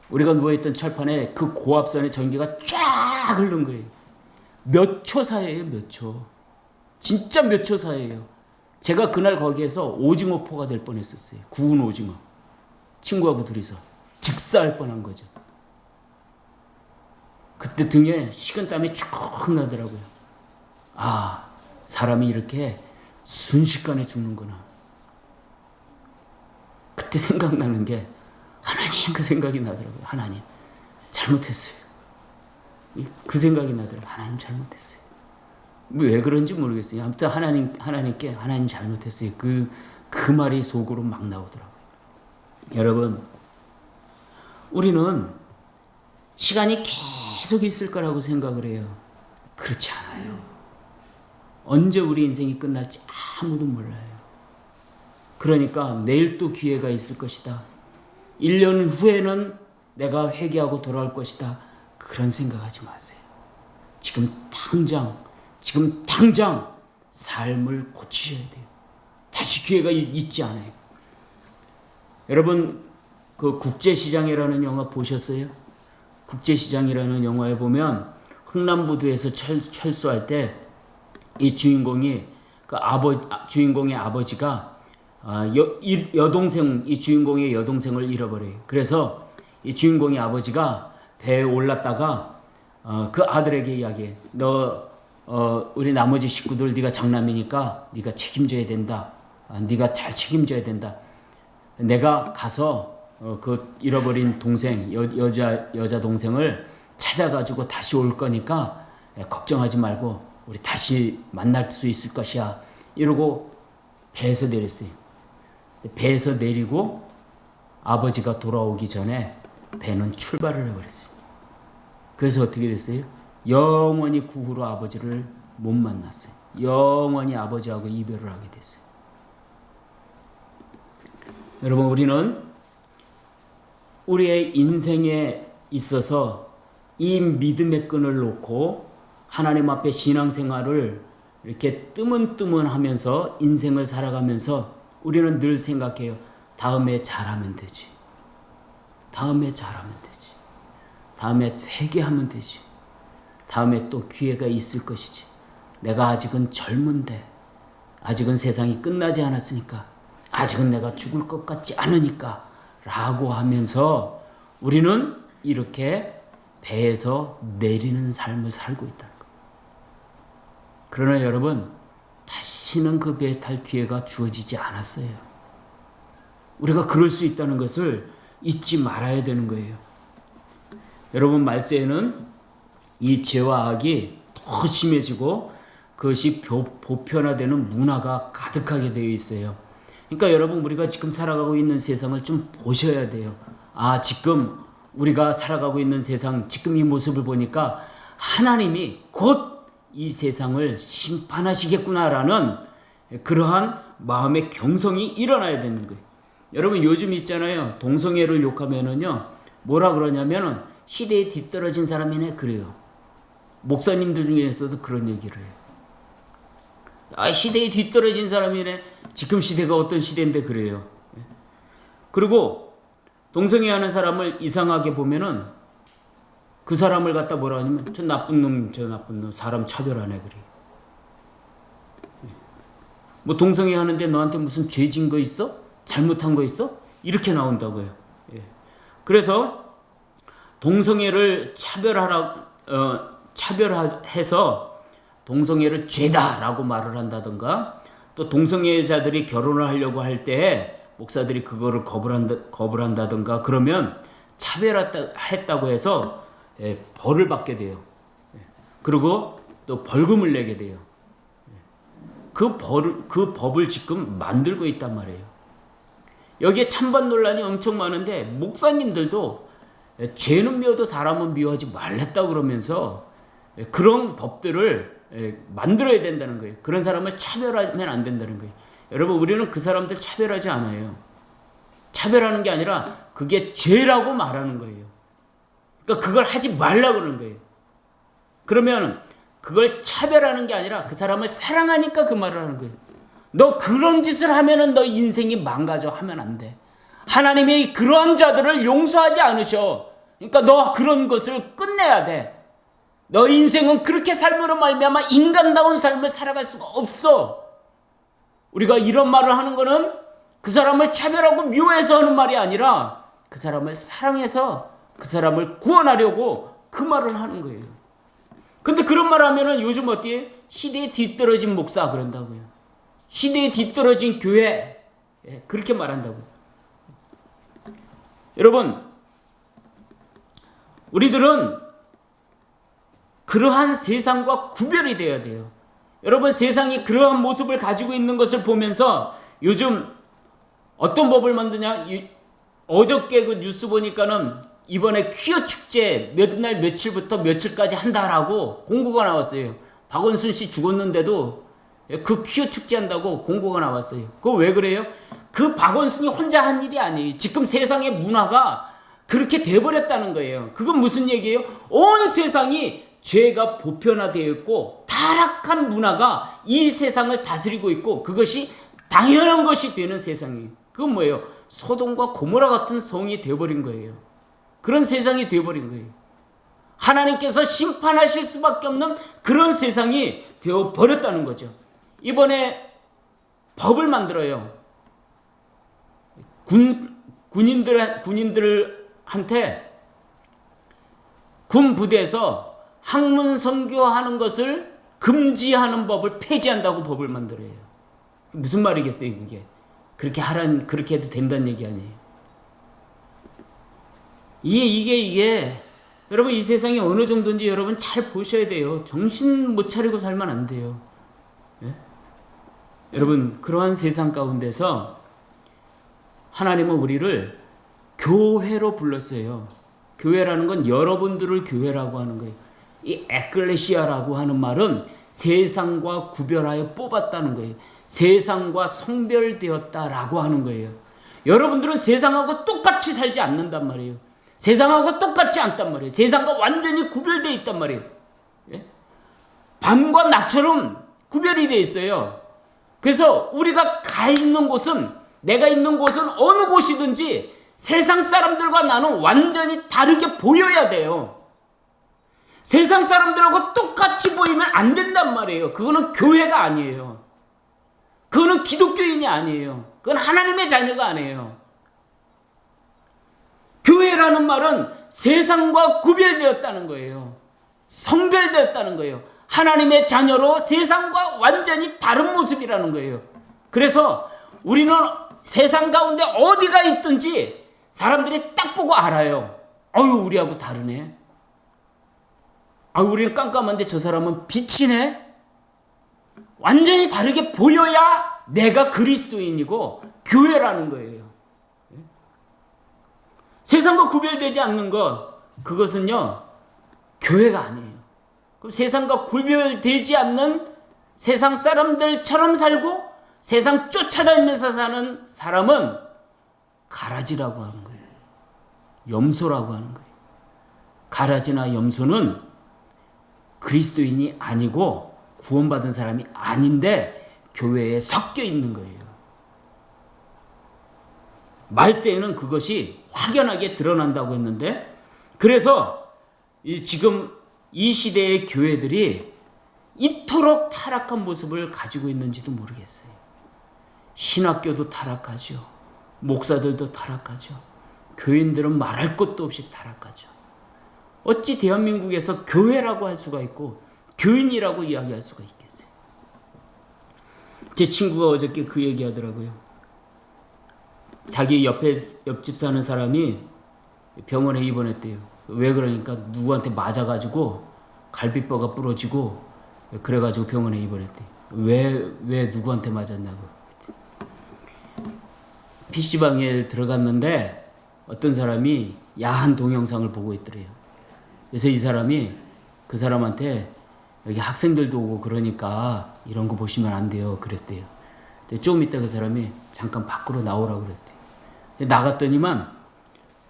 우리가 누워있던 철판에 그 고압선의 전기가 쫙 흐른 거예요. 몇 초 사이에요, 몇 초. 진짜 몇 초 사이에요. 제가 그날 거기에서 오징어 포가 될 뻔했었어요. 구운 오징어. 친구하고 둘이서 즉사할 뻔한 거죠. 그때 등에 식은땀이 쭉 나더라고요. 아, 사람이 이렇게 순식간에 죽는구나. 그때 생각나는 게 하나님, 그 생각이 나더라고요. 하나님 잘못했어요. 그 생각이 나더라고요. 하나님 잘못했어요. 왜 그런지 모르겠어요. 아무튼 하나님께 하나님 잘못했어요. 그 말이 속으로 막 나오더라고요. 여러분, 우리는 시간이 계속 있을 거라고 생각을 해요. 그렇지 않아요. 언제 우리 인생이 끝날지 아무도 몰라요. 그러니까 내일 또 기회가 있을 것이다. 1년 후에는 내가 회개하고 돌아올 것이다. 그런 생각하지 마세요. 지금 당장 삶을 고치셔야 돼요. 다시 기회가 있지 않아요. 여러분, 그 국제시장이라는 영화 보셨어요? 국제시장이라는 영화에 보면 흥남부두에서 철수할 때 이 주인공이 주인공의 아버지가 여동생, 이 주인공의 여동생을 잃어버려요. 그래서 이 주인공의 아버지가 배에 올랐다가 그 아들에게 이야기해. 우리 나머지 식구들 네가 장남이니까 네가 책임져야 된다. 네가 잘 책임져야 된다. 내가 가서 그 잃어버린 동생, 여자 동생을 찾아가지고 다시 올 거니까 걱정하지 말고 우리 다시 만날 수 있을 것이야. 이러고 배에서 내렸어요. 배에서 내리고 아버지가 돌아오기 전에 배는 출발을 해버렸어요. 그래서 어떻게 됐어요? 영원히 그 후로 아버지를 못 만났어요. 영원히 아버지하고 이별을 하게 됐어요. 여러분, 우리는 우리의 인생에 있어서 이 믿음의 끈을 놓고 하나님 앞에 신앙생활을 이렇게 뜨문뜨문하면서 인생을 살아가면서 우리는 늘 생각해요. 다음에 잘하면 되지. 다음에 잘하면 되지. 다음에 회개하면 되지. 다음에 또 기회가 있을 것이지. 내가 아직은 젊은데, 아직은 세상이 끝나지 않았으니까, 아직은 내가 죽을 것 같지 않으니까 라고 하면서 우리는 이렇게 배에서 내리는 삶을 살고 있다는 거예요. 그러나 여러분, 다시는 그 배에 탈 기회가 주어지지 않았어요. 우리가 그럴 수 있다는 것을 잊지 말아야 되는 거예요. 여러분, 말세에는 이 죄와 악이 더 심해지고 그것이 보편화되는 문화가 가득하게 되어 있어요. 그러니까 여러분, 우리가 지금 살아가고 있는 세상을 좀 보셔야 돼요. 지금 우리가 살아가고 있는 세상, 지금 이 모습을 보니까 하나님이 곧 이 세상을 심판하시겠구나라는 그러한 마음의 경성이 일어나야 되는 거예요. 여러분, 요즘 있잖아요. 동성애를 욕하면은요, 뭐라 그러냐면은 시대에 뒤떨어진 사람이네 그래요. 목사님들 중에서도 그런 얘기를 해요. 시대에 뒤떨어진 사람이네. 지금 시대가 어떤 시대인데 그래요. 그리고 동성애 하는 사람을 이상하게 보면은 그 사람을 갖다 뭐라 하냐면 저 나쁜 놈, 사람 차별하네 그래. 뭐 동성애 하는데 너한테 무슨 죄진 거 있어? 잘못한 거 있어? 이렇게 나온다고요. 그래서 동성애를 차별해서 동성애를 죄다라고 말을 한다든가, 또 동성애자들이 결혼을 하려고 할 때 목사들이 그거를 거부한다든가 그러면 차별했다고 해서 벌을 받게 돼요. 그리고 또 벌금을 내게 돼요. 그 법을 지금 만들고 있단 말이에요. 여기에 찬반 논란이 엄청 많은데 목사님들도 죄는 미워도 사람은 미워하지 말랬다 그러면서 그런 법들을 만들어야 된다는 거예요. 그런 사람을 차별하면 안 된다는 거예요. 여러분, 우리는 그 사람들 차별하지 않아요. 차별하는 게 아니라 그게 죄라고 말하는 거예요. 그러니까 그걸 하지 말라 그러는 거예요. 그러면 그걸 차별하는 게 아니라 그 사람을 사랑하니까 그 말을 하는 거예요. 너 그런 짓을 하면은 너 인생이 망가져. 하면 안 돼. 하나님이 그런 자들을 용서하지 않으셔. 그러니까 너 그런 것을 끝내야 돼. 너 인생은 그렇게 삶으로 말미암아 인간다운 삶을 살아갈 수가 없어. 우리가 이런 말을 하는 거는 그 사람을 차별하고 미워해서 하는 말이 아니라 그 사람을 사랑해서 그 사람을 구원하려고 그 말을 하는 거예요. 근데 그런 말 하면은 요즘 어때요? 시대에 뒤떨어진 목사 그런다고요. 시대에 뒤떨어진 교회, 그렇게 말한다고요. 여러분, 우리들은 그러한 세상과 구별이 되어야 돼요. 여러분, 세상이 그러한 모습을 가지고 있는 것을 보면서 요즘 어떤 법을 만드냐? 어저께 그 뉴스 보니까는 이번에 퀴어 축제 몇 날 며칠부터 며칠까지 한다라고 공고가 나왔어요. 박원순 씨 죽었는데도 그 퀴어 축제 한다고 공고가 나왔어요. 그거 왜 그래요? 그 박원순이 혼자 한 일이 아니에요. 지금 세상의 문화가 그렇게 돼버렸다는 거예요. 그건 무슨 얘기예요? 온 세상이 죄가 보편화되어 있고 타락한 문화가 이 세상을 다스리고 있고 그것이 당연한 것이 되는 세상이에요. 그건 뭐예요? 소돔과 고모라 같은 성이 되어버린 거예요. 그런 세상이 되어버린 거예요. 하나님께서 심판하실 수밖에 없는 그런 세상이 되어버렸다는 거죠. 이번에 법을 만들어요. 군인들한테 군 부대에서 학문 선교하는 것을 금지하는 법을 폐지한다고 법을 만들어요. 무슨 말이겠어요, 그게? 그렇게 해도 된다는 얘기 아니에요. 이게 여러분, 이 세상이 어느 정도인지 여러분 잘 보셔야 돼요. 정신 못 차리고 살면 안 돼요. 예? 여러분, 그러한 세상 가운데서 하나님은 우리를 교회로 불렀어요. 교회라는 건 여러분들을 교회라고 하는 거예요. 이 에클레시아라고 하는 말은 세상과 구별하여 뽑았다는 거예요. 세상과 성별되었다라고 하는 거예요. 여러분들은 세상하고 똑같이 살지 않는단 말이에요. 세상하고 똑같지 않단 말이에요. 세상과 완전히 구별되어 있단 말이에요. 예? 밤과 낮처럼 구별이 되어 있어요. 그래서 우리가 내가 있는 곳은 어느 곳이든지 세상 사람들과 나는 완전히 다르게 보여야 돼요. 세상 사람들하고 똑같이 보이면 안 된단 말이에요. 그거는 교회가 아니에요. 그거는 기독교인이 아니에요. 그건 하나님의 자녀가 아니에요. 교회라는 말은 세상과 구별되었다는 거예요. 성별되었다는 거예요. 하나님의 자녀로 세상과 완전히 다른 모습이라는 거예요. 그래서 우리는 세상 가운데 어디가 있든지 사람들이 딱 보고 알아요. 아유, 우리하고 다르네. 아유, 우리는 깜깜한데 저 사람은 빛이네. 완전히 다르게 보여야 내가 그리스도인이고 교회라는 거예요. 세상과 구별되지 않는 그것은요, 교회가 아니에요. 그럼 세상과 구별되지 않는 세상 사람들처럼 살고 세상 쫓아다니면서 사는 사람은 가라지라고 하는 거예요. 염소라고 하는 거예요. 가라지나 염소는 그리스도인이 아니고 구원받은 사람이 아닌데 교회에 섞여 있는 거예요. 말세에는 그것이 확연하게 드러난다고 했는데, 그래서 지금 이 시대의 교회들이 이토록 타락한 모습을 가지고 있는지도 모르겠어요. 신학교도 타락하죠. 목사들도 타락하죠. 교인들은 말할 것도 없이 타락하죠. 어찌 대한민국에서 교회라고 할 수가 있고 교인이라고 이야기할 수가 있겠어요? 제 친구가 어저께 그 얘기 하더라고요. 자기 옆집 사는 사람이 병원에 입원했대요. 왜 그러니까 누구한테 맞아가지고 갈비뼈가 부러지고 그래가지고 병원에 입원했대요. 왜 누구한테 맞았냐고. PC방에 들어갔는데 어떤 사람이 야한 동영상을 보고 있더래요. 그래서 이 사람이 그 사람한테 여기 학생들도 오고 그러니까 이런 거 보시면 안 돼요 그랬대요. 근데 좀 이따 그 사람이 잠깐 밖으로 나오라고 그랬대요. 나갔더니만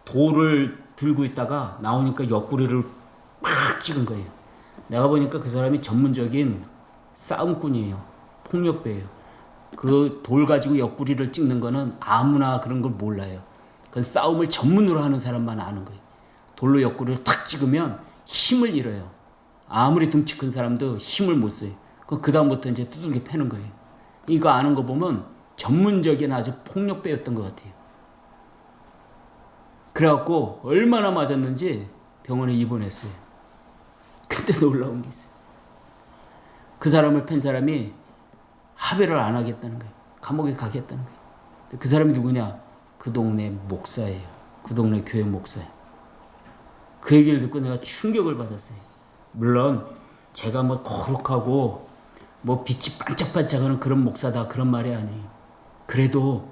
돌을 들고 있다가 나오니까 옆구리를 팍 찍은 거예요. 내가 보니까 그 사람이 전문적인 싸움꾼이에요. 폭력배예요. 그 돌 가지고 옆구리를 찍는 거는 아무나 그런 걸 몰라요. 그건 싸움을 전문으로 하는 사람만 아는 거예요. 돌로 옆구리를 탁 찍으면 힘을 잃어요. 아무리 등치 큰 사람도 힘을 못 써요. 그 다음부터 이제 두들겨 패는 거예요. 이거 아는 거 보면 전문적인 아주 폭력배였던 것 같아요. 그래갖고 얼마나 맞았는지 병원에 입원했어요. 근데 놀라운 게 있어요. 그 사람을 팬 사람이 합의를 안 하겠다는 거예요. 감옥에 가겠다는 거예요. 그 사람이 누구냐? 그 동네 목사예요. 그 동네 교회 목사예요. 그 얘기를 듣고 내가 충격을 받았어요. 물론 제가 뭐 거룩하고 뭐 빛이 반짝반짝하는 그런 목사다 그런 말이 아니에요. 그래도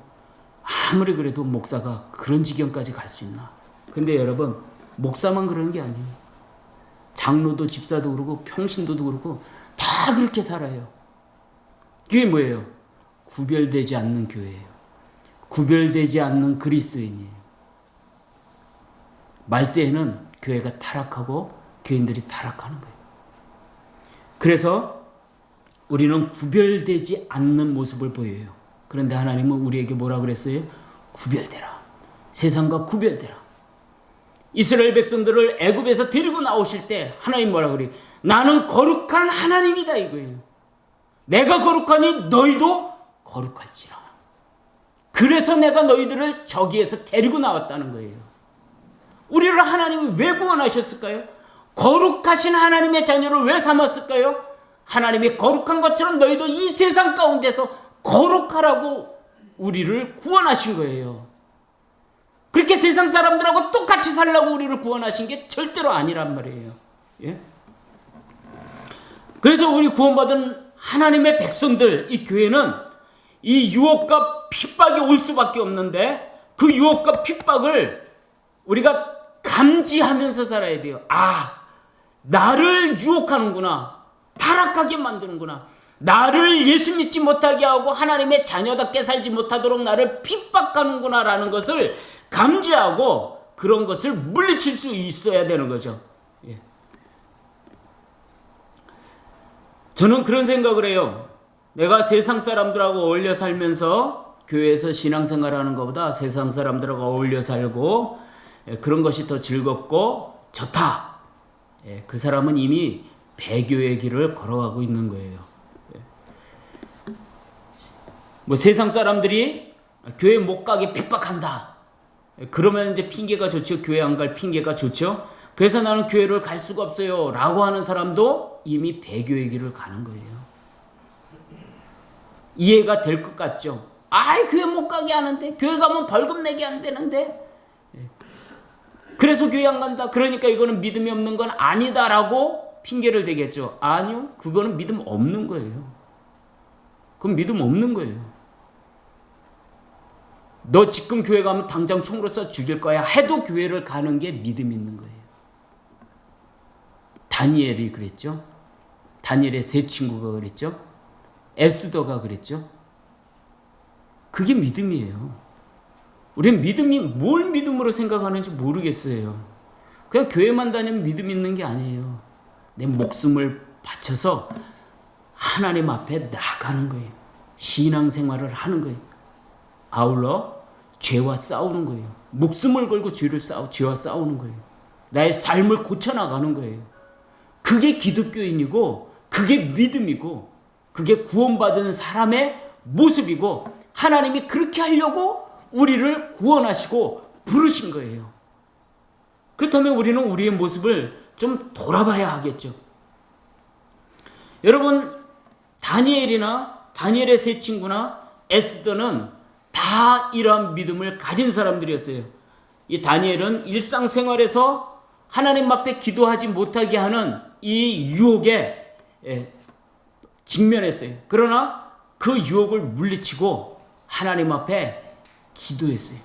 아무리 그래도 목사가 그런 지경까지 갈 수 있나. 근데 여러분 목사만 그러는 게 아니에요. 장로도 집사도 그러고 평신도도 그러고 다 그렇게 살아요. 그게 뭐예요? 구별되지 않는 교회예요. 구별되지 않는 그리스도인이에요. 말세에는 교회가 타락하고 교인들이 타락하는 거예요. 그래서 우리는 구별되지 않는 모습을 보여요. 그런데 하나님은 우리에게 뭐라 그랬어요? 구별되라. 세상과 구별되라. 이스라엘 백성들을 애굽에서 데리고 나오실 때 하나님 뭐라 그래요? 나는 거룩한 하나님이다 이거예요. 내가 거룩하니 너희도 거룩할지라. 그래서 내가 너희들을 저기에서 데리고 나왔다는 거예요. 우리를 하나님이 왜 구원하셨을까요? 거룩하신 하나님의 자녀를 왜 삼았을까요? 하나님이 거룩한 것처럼 너희도 이 세상 가운데서 거룩하라고 우리를 구원하신 거예요. 그렇게 세상 사람들하고 똑같이 살라고 우리를 구원하신 게 절대로 아니란 말이에요. 예? 그래서 우리 구원받은 하나님의 백성들, 이 교회는 이 유혹과 핍박이 올 수밖에 없는데 그 유혹과 핍박을 우리가 감지하면서 살아야 돼요. 아, 나를 유혹하는구나. 타락하게 만드는구나. 나를 예수 믿지 못하게 하고 하나님의 자녀답게 살지 못하도록 나를 핍박하는구나 라는 것을 감지하고 그런 것을 물리칠 수 있어야 되는 거죠. 예. 저는 그런 생각을 해요. 내가 세상 사람들하고 어울려 살면서 교회에서 신앙생활하는 것보다 세상 사람들하고 어울려 살고 그런 것이 더 즐겁고 좋다. 그 사람은 이미 배교의 길을 걸어가고 있는 거예요. 뭐 세상 사람들이 교회 못 가게 핍박한다. 그러면 이제 핑계가 좋죠. 교회 안 갈 핑계가 좋죠. 그래서 나는 교회를 갈 수가 없어요 라고 하는 사람도 이미 배교의 길을 가는 거예요. 이해가 될 것 같죠? 아이 교회 못 가게 하는데 교회 가면 벌금 내게 안 되는데 그래서 교회 안 간다. 그러니까 이거는 믿음이 없는 건 아니다라고 핑계를 대겠죠. 아니요. 그거는 믿음 없는 거예요. 그건 믿음 없는 거예요. 너 지금 교회 가면 당장 총으로 쏴 죽일 거야 해도 교회를 가는 게 믿음 있는 거예요. 다니엘이 그랬죠. 다니엘의 세 친구가 그랬죠. 에스더가 그랬죠. 그게 믿음이에요. 우리는 믿음이 뭘 믿음으로 생각하는지 모르겠어요. 그냥 교회만 다니면 믿음 있는 게 아니에요. 내 목숨을 바쳐서 하나님 앞에 나가는 거예요. 신앙생활을 하는 거예요. 아울러 죄와 싸우는 거예요. 목숨을 걸고 죄와 싸우는 거예요. 나의 삶을 고쳐나가는 거예요. 그게 기독교인이고 그게 믿음이고 그게 구원받은 사람의 모습이고 하나님이 그렇게 하려고 우리를 구원하시고 부르신 거예요. 그렇다면 우리는 우리의 모습을 좀 돌아봐야 하겠죠. 여러분, 다니엘의 세 친구나 에스더는 다 이러한 믿음을 가진 사람들이었어요. 이 다니엘은 일상생활에서 하나님 앞에 기도하지 못하게 하는 이 유혹에 직면했어요. 그러나 그 유혹을 물리치고 하나님 앞에 기도했어요.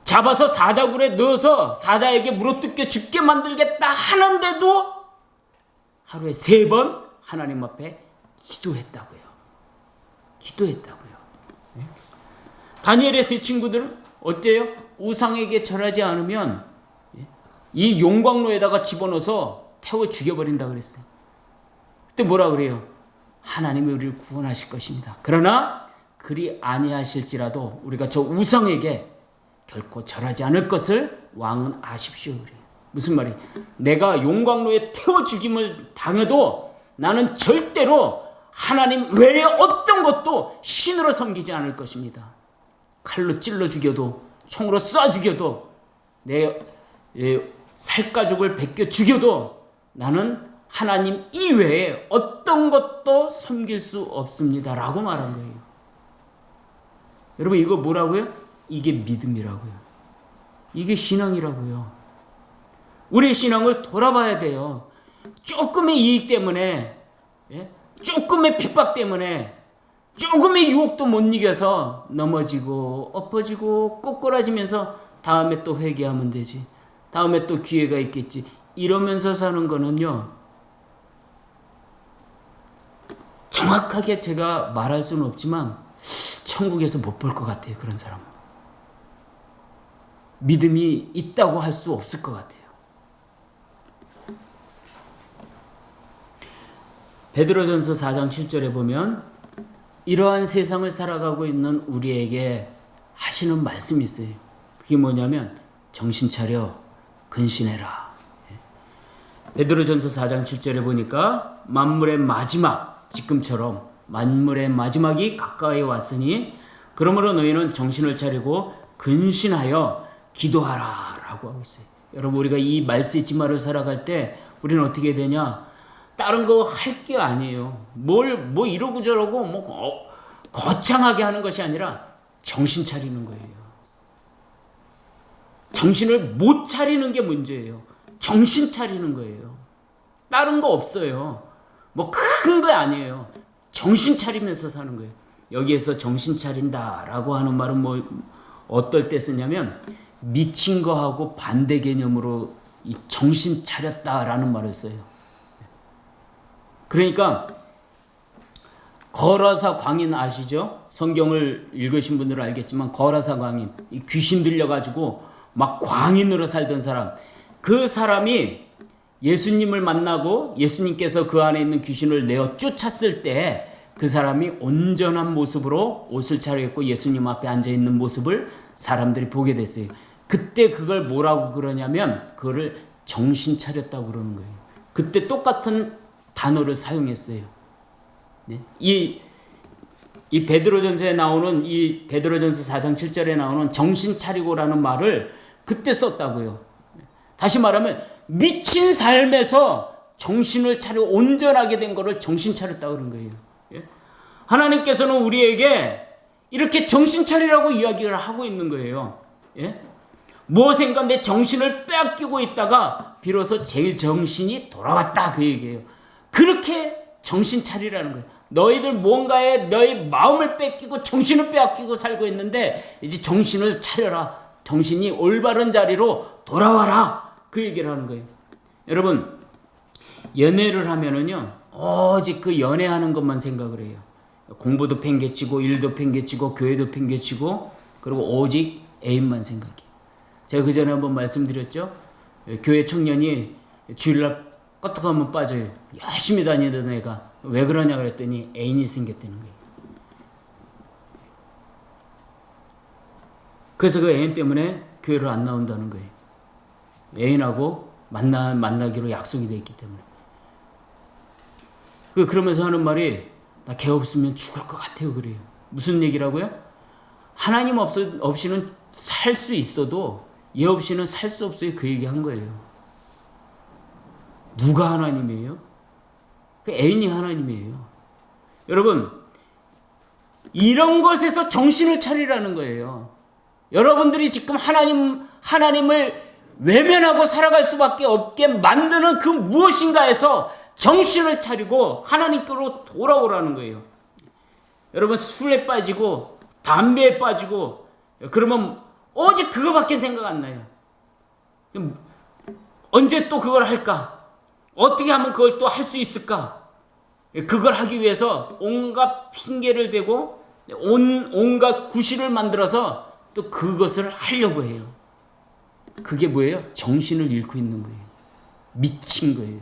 잡아서 사자굴에 넣어서 사자에게 물어뜯겨 죽게 만들겠다 하는데도 하루에 3번 하나님 앞에 기도했다고요. 다니엘의 세 친구들은 어때요? 우상에게 절하지 않으면 이 용광로에다가 집어넣어서 태워 죽여버린다 그랬어요. 그때 뭐라 그래요? 하나님이 우리를 구원하실 것입니다. 그러나 그리 아니하실지라도 우리가 저 우상에게 결코 절하지 않을 것을 왕은 아십시오. 그래요. 무슨 말이에요? 내가 용광로에 태워 죽임을 당해도 나는 절대로 하나님 외에 어떤 것도 신으로 섬기지 않을 것입니다. 칼로 찔러 죽여도, 총으로 쏴 죽여도, 내 살가죽을 벗겨 죽여도 나는 하나님 이외에 어떤 것도 섬길 수 없습니다. 라고 말한 거예요. 여러분, 이거 뭐라고요? 이게 믿음이라고요. 이게 신앙이라고요. 우리의 신앙을 돌아봐야 돼요. 조금의 이익 때문에, 조금의 핍박 때문에, 조금의 유혹도 못 이겨서 넘어지고 엎어지고 꼬꾸라지면서 다음에 또 회개하면 되지, 다음에 또 기회가 있겠지, 이러면서 사는 거는요, 정확하게 제가 말할 수는 없지만 천국에서 못 볼 것 같아요. 그런 사람 믿음이 있다고 할 수 없을 것 같아요. 베드로전서 4장 7절에 보면 이러한 세상을 살아가고 있는 우리에게 하시는 말씀이 있어요. 그게 뭐냐면 정신 차려 근신해라. 베드로전서 4장 7절에 보니까 만물의 마지막, 지금처럼 만물의 마지막이 가까이 왔으니 그러므로 너희는 정신을 차리고 근신하여 기도하라 라고 하고 있어요. 여러분, 우리가 이 말세지마를 살아갈 때 우리는 어떻게 되냐? 다른 거 할 게 아니에요. 뭐 이러고 저러고 거창하게 하는 것이 아니라 정신 차리는 거예요. 정신을 못 차리는 게 문제예요. 정신 차리는 거예요. 다른 거 없어요. 뭐 큰 거 아니에요. 정신 차리면서 사는 거예요. 여기에서 정신 차린다라고 하는 말은 어떨 때 쓰냐면 미친 거하고 반대 개념으로 이 정신 차렸다라는 말을 써요. 그러니까 거라사 광인 아시죠? 성경을 읽으신 분들은 알겠지만 거라사 광인, 이 귀신 들려가지고 막 광인으로 살던 사람, 그 사람이 예수님을 만나고 예수님께서 그 안에 있는 귀신을 내어 쫓았을 때 그 사람이 온전한 모습으로 옷을 차려입고 예수님 앞에 앉아있는 모습을 사람들이 보게 됐어요. 그때 그걸 뭐라고 그러냐면 그거를 정신 차렸다고 그러는 거예요. 그때 똑같은 단어를 사용했어요. 네? 이 베드로전서에 나오는, 이 베드로전서 4장 7절에 나오는 정신 차리고라는 말을 그때 썼다고요. 다시 말하면 미친 삶에서 정신을 차려 온전하게 된 거를 정신 차렸다고 그런 거예요. 하나님께서는 우리에게 이렇게 정신 차리라고 이야기를 하고 있는 거예요. 무엇인가 내 정신을 빼앗기고 있다가 비로소 제 정신이 돌아왔다, 그 얘기예요. 그렇게 정신 차리라는 거예요. 너희들 뭔가에 너희 마음을 뺏기고 정신을 빼앗기고 살고 있는데 이제 정신을 차려라. 정신이 올바른 자리로 돌아와라. 그 얘기를 하는 거예요. 여러분, 연애를 하면은요, 오직 그 연애하는 것만 생각을 해요. 공부도 팽개치고 일도 팽개치고 교회도 팽개치고 그리고 오직 애인만 생각해요. 제가 그 전에 한번 말씀드렸죠. 교회 청년이 주일날 껐떡하면 빠져요. 열심히 다니던 애가 왜 그러냐 그랬더니 애인이 생겼다는 거예요. 그래서 그 애인 때문에 교회를 안 나온다는 거예요. 애인하고 만나기로 약속이 돼 있기 때문에. 그러면서 하는 말이 나 걔 없으면 죽을 것 같아요. 그래요. 무슨 얘기라고요? 하나님 없이는 살 수 있어도 얘 없이는 살 수 없어요. 그 얘기 한 거예요. 누가 하나님이에요? 그 애인이 하나님이에요. 여러분, 이런 것에서 정신을 차리라는 거예요. 여러분들이 지금 하나님을 외면하고 살아갈 수밖에 없게 만드는 그 무엇인가에서 정신을 차리고 하나님께로 돌아오라는 거예요. 여러분, 술에 빠지고 담배에 빠지고 그러면 오직 그거밖에 생각 안 나요. 언제 또 그걸 할까? 어떻게 하면 그걸 또 할 수 있을까? 그걸 하기 위해서 온갖 핑계를 대고 온갖 구실을 만들어서 또 그것을 하려고 해요. 그게 뭐예요? 정신을 잃고 있는 거예요. 미친 거예요.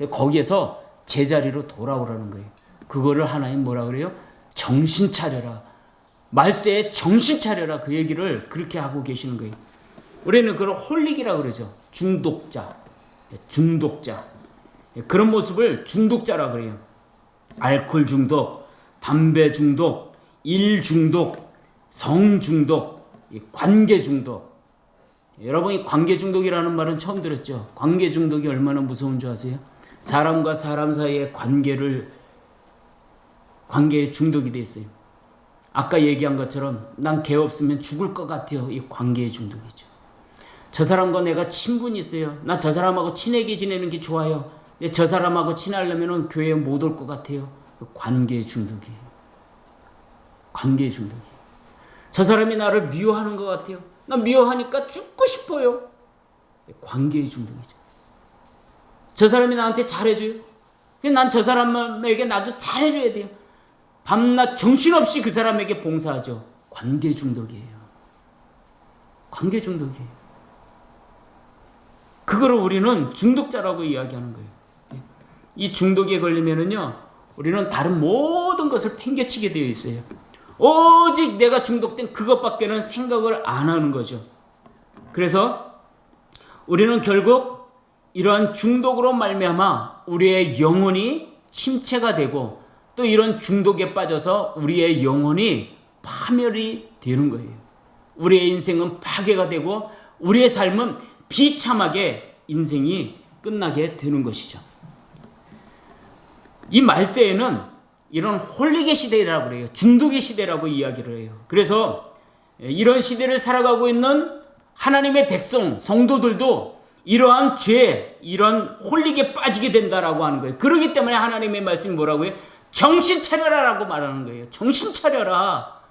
거기에서 제자리로 돌아오라는 거예요. 그거를 하나님 뭐라 그래요? 정신 차려라. 말세에 정신 차려라. 그 얘기를 그렇게 하고 계시는 거예요. 우리는 그걸 홀릭이라고 그러죠. 중독자. 그런 모습을 중독자라고 그래요. 알코올 중독, 담배 중독, 일 중독, 성 중독, 관계 중독. 여러분이 관계 중독이라는 말은 처음 들었죠? 관계 중독이 얼마나 무서운 줄 아세요? 사람과 사람 사이의 관계에 중독이 돼 있어요. 아까 얘기한 것처럼 난 걔 없으면 죽을 것 같아요. 이 관계의 중독이죠. 저 사람과 내가 친분이 있어요. 나 저 사람하고 친하게 지내는 게 좋아요. 근데 저 사람하고 친하려면 교회에 못 올 것 같아요. 관계의 중독이에요. 관계의 중독이에요. 저 사람이 나를 미워하는 것 같아요. 나 미워하니까 죽고 싶어요. 관계의 중독이죠. 저 사람이 나한테 잘해줘요. 난 저 사람에게 나도 잘해줘야 돼요. 밤낮 정신없이 그 사람에게 봉사하죠. 관계 중독이에요. 관계 중독이에요. 그거를 우리는 중독자라고 이야기하는 거예요. 이 중독에 걸리면은요, 우리는 다른 모든 것을 팽개치게 되어 있어요. 오직 내가 중독된 그것밖에는 생각을 안 하는 거죠. 그래서 우리는 결국 이러한 중독으로 말미암아 우리의 영혼이 침체가 되고 또 이런 중독에 빠져서 우리의 영혼이 파멸이 되는 거예요. 우리의 인생은 파괴가 되고 우리의 삶은 비참하게 인생이 끝나게 되는 것이죠. 이 말세에는 이런 홀릭의 시대라고 그래요. 중독의 시대라고 이야기를 해요. 그래서 이런 시대를 살아가고 있는 하나님의 백성, 성도들도 이러한 죄, 이런 홀릭에 빠지게 된다라고 하는 거예요. 그렇기 때문에 하나님의 말씀이 뭐라고 해요? 정신 차려라라고 말하는 거예요. 정신 차려라.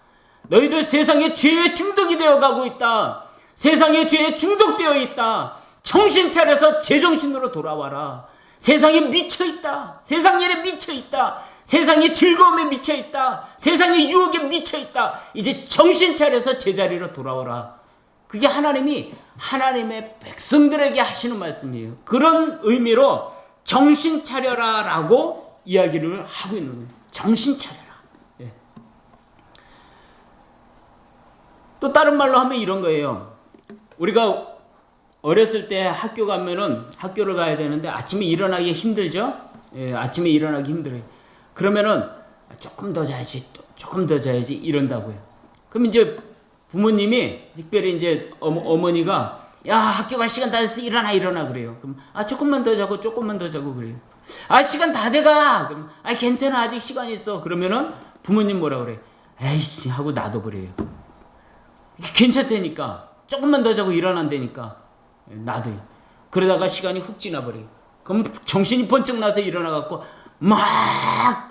너희들 세상에 죄에 중독이 되어가고 있다. 세상에 죄에 중독되어 있다. 정신 차려서 제정신으로 돌아와라. 세상에 미쳐있다. 세상 일에 미쳐있다. 세상의 즐거움에 미쳐있다. 세상의 유혹에 미쳐있다. 이제 정신 차려서 제자리로 돌아오라. 그게 하나님이 하나님의 백성들에게 하시는 말씀이에요. 그런 의미로 정신 차려라 라고 이야기를 하고 있는 거예요. 정신 차려라. 예. 또 다른 말로 하면 이런 거예요. 우리가 어렸을 때 학교 가면은 학교를 가야 되는데 아침에 일어나기 힘들죠? 예, 아침에 일어나기 힘들어요. 그러면은 조금 더 자야지, 조금 더 자야지 이런다고요. 그럼 이제 부모님이 특별히 이제 어머니가 야 학교 갈 시간 다 됐어 일어나 그래요. 그럼 조금만 더 자고 그래요. 시간 다 돼가. 그럼 괜찮아 아직 시간 있어. 그러면은 부모님 뭐라 그래? 에이씨 하고 놔둬버려요. 괜찮다니까 조금만 더 자고 일어난다니까 놔둬요. 그러다가 시간이 훅 지나버려요. 그럼 정신이 번쩍 나서 일어나갖고 막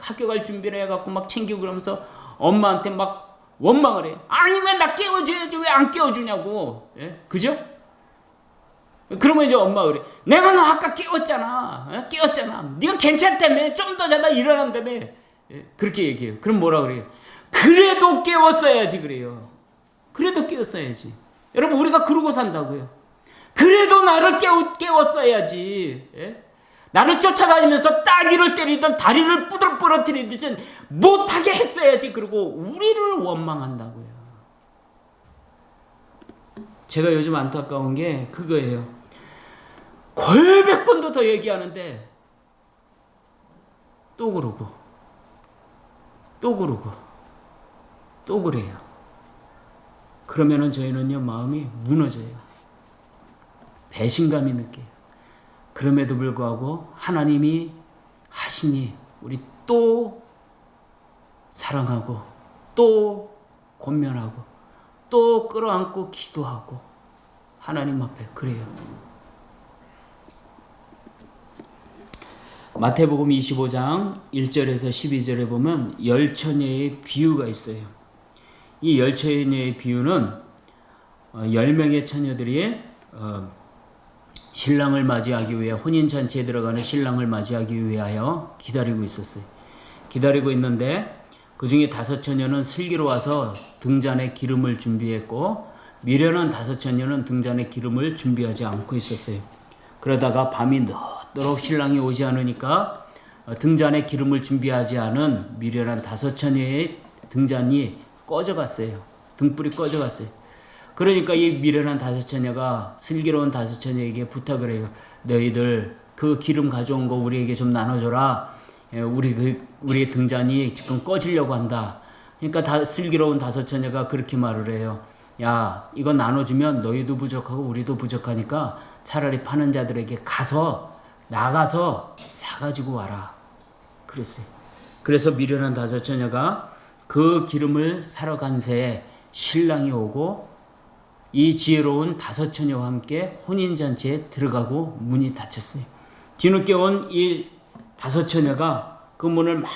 학교 갈 준비를 해갖고 막 챙기고 그러면서 엄마한테 막 원망을 해요. 아니 왜 나 깨워줘야지 왜 안 깨워주냐고. 예? 그죠? 그러면 이제 엄마가 그래. 내가 너 아까 깨웠잖아. 깨웠잖아. 네가 괜찮다며. 좀 더 자다 일어난다며. 예? 그렇게 얘기해요. 그럼 뭐라 그래요? 그래도 깨웠어야지 그래요. 그래도 깨웠어야지. 여러분 우리가 그러고 산다고요. 그래도 나를 깨웠어야지. 예? 나를 쫓아다니면서 따귀를 때리던 다리를 부러뜨리듯이 못하게 했어야지. 그리고 우리를 원망한다고요. 제가 요즘 안타까운 게 그거예요. 골백 번도 더 얘기하는데 또 그러고 또 그러고 또 그래요. 그러면은 저희는요, 마음이 무너져요. 배신감이 느껴요. 그럼에도 불구하고 하나님이 하시니 우리 또 사랑하고 또 권면하고 또 끌어안고 기도하고 하나님 앞에 그래요. 마태복음 25장 1절에서 12절에 보면 열처녀의 비유가 있어요. 이 열처녀의 비유는 10명의 처녀들이 신랑을 맞이하기 위해 혼인잔치에 들어가는 신랑을 맞이하기 위하여 기다리고 있었어요. 기다리고 있는데 그 중에 5처녀는 슬기로워서 등잔에 기름을 준비했고 미련한 5처녀는 등잔에 기름을 준비하지 않고 있었어요. 그러다가 밤이 늦도록 신랑이 오지 않으니까 등잔에 기름을 준비하지 않은 미련한 5처녀의 등잔이 꺼져갔어요. 등불이 꺼져갔어요. 그러니까 이 미련한 5처녀가 슬기로운 5처녀에게 부탁을 해요. 너희들 그 기름 가져온 거 우리에게 좀 나눠줘라. 우리의 등잔이 지금 꺼지려고 한다. 그러니까 슬기로운 5처녀가 그렇게 말을 해요. 야, 이거 나눠주면 너희도 부족하고 우리도 부족하니까 차라리 파는 자들에게 나가서 사가지고 와라. 그랬어요. 그래서 미련한 5처녀가 그 기름을 사러 간 새에 신랑이 오고 이 지혜로운 5처녀와 함께 혼인잔치에 들어가고 문이 닫혔어요. 뒤늦게 온 이 5처녀가 그 문을 막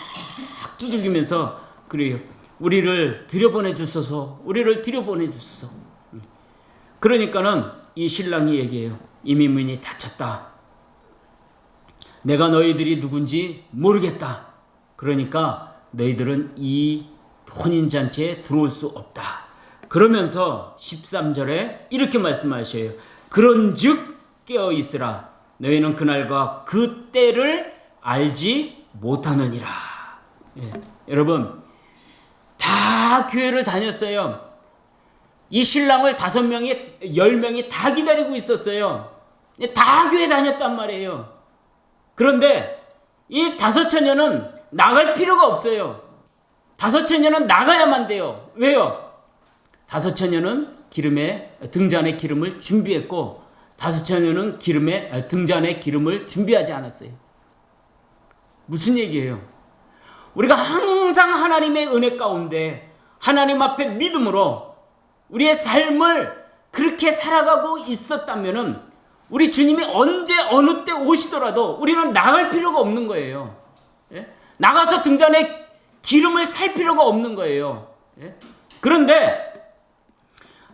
두들기면서 그래요. 우리를 들여보내주소서. 우리를 들여보내주소서. 그러니까는 이 신랑이 얘기해요. 이미 문이 닫혔다. 내가 너희들이 누군지 모르겠다. 그러니까 너희들은 이 혼인잔치에 들어올 수 없다. 그러면서 13절에 이렇게 말씀하셔요. 그런즉 깨어있으라. 너희는 그날과 그 때를 알지 못하느니라. 예. 여러분 다 교회를 다녔어요. 이 신랑을 5명이 10명이 다 기다리고 있었어요. 다 교회 다녔단 말이에요. 그런데 이 5처녀는 나갈 필요가 없어요. 5처녀는 나가야만 돼요. 왜요? 5처녀는 등잔에 기름을 준비했고 5처녀는 등잔에 기름을 준비하지 않았어요. 무슨 얘기예요? 우리가 항상 하나님의 은혜 가운데 하나님 앞에 믿음으로 우리의 삶을 그렇게 살아가고 있었다면은 우리 주님이 언제 어느 때 오시더라도 우리는 나갈 필요가 없는 거예요. 예? 나가서 등잔에 기름을 살 필요가 없는 거예요. 예? 그런데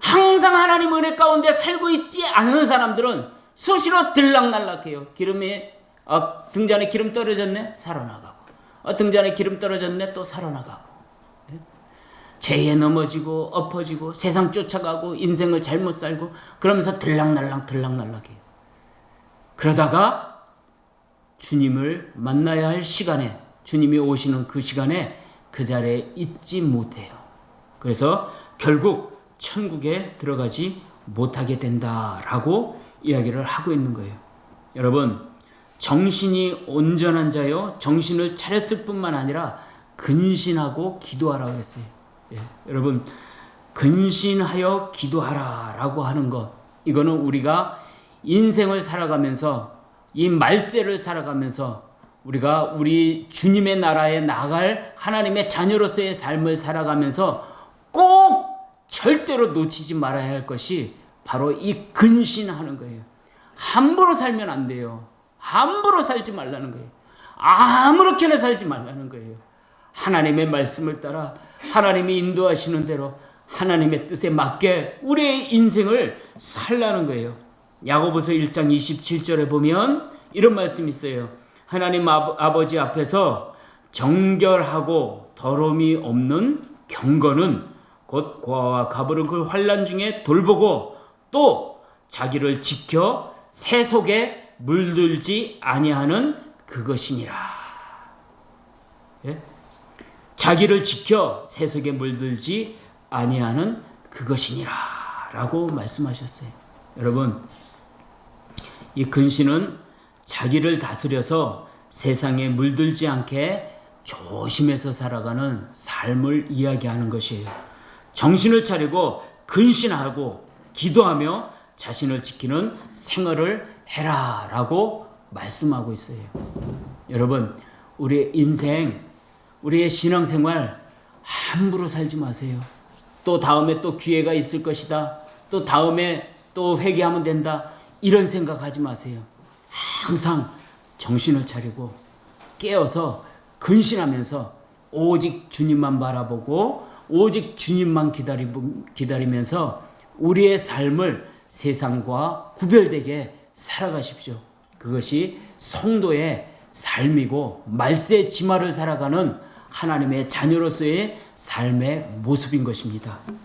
항상 하나님 은혜 가운데 살고 있지 않은 사람들은 수시로 들락날락해요. 등잔에 기름 떨어졌네? 살아나가고. 등잔에 기름 떨어졌네? 또 살아나가고. 예? 죄에 넘어지고 엎어지고 세상 쫓아가고 인생을 잘못 살고 그러면서 들락날락해요. 그러다가 주님을 만나야 할 시간에 주님이 오시는 그 시간에 그 자리에 있지 못해요. 그래서 결국 천국에 들어가지 못하게 된다라고 이야기를 하고 있는 거예요. 여러분 정신이 온전한 자요 정신을 차렸을 뿐만 아니라 근신하고 기도하라고 그랬어요. 예, 여러분 근신하여 기도하라라고 하는 것 이거는 우리가 인생을 살아가면서 이 말세를 살아가면서 우리가 우리 주님의 나라에 나갈 하나님의 자녀로서의 삶을 살아가면서 꼭 절대로 놓치지 말아야 할 것이 바로 이 근신하는 거예요. 함부로 살면 안 돼요. 함부로 살지 말라는 거예요. 아무렇게나 살지 말라는 거예요. 하나님의 말씀을 따라 하나님이 인도하시는 대로 하나님의 뜻에 맞게 우리의 인생을 살라는 거예요. 야고보서 1장 27절에 보면 이런 말씀이 있어요. 하나님 아버지 앞에서 정결하고 더러움이 없는 경건은 곧 고아와 가부른 그 환난 중에 돌보고 또 자기를 지켜 새 속에 물들지 아니하는 그것이니라. 예? 자기를 지켜 새 속에 물들지 아니하는 그것이니라 라고 말씀하셨어요. 여러분 이 근신은 자기를 다스려서 세상에 물들지 않게 조심해서 살아가는 삶을 이야기하는 것이에요. 정신을 차리고 근신하고 기도하며 자신을 지키는 생활을 해라 라고 말씀하고 있어요. 여러분, 우리의 인생, 우리의 신앙생활 함부로 살지 마세요. 또 다음에 또 기회가 있을 것이다. 또 다음에 또 회개하면 된다. 이런 생각하지 마세요. 항상 정신을 차리고 깨어서 근신하면서 오직 주님만 바라보고 오직 주님만 기다리면서 우리의 삶을 세상과 구별되게 살아가십시오. 그것이 성도의 삶이고 말세 지마를 살아가는 하나님의 자녀로서의 삶의 모습인 것입니다.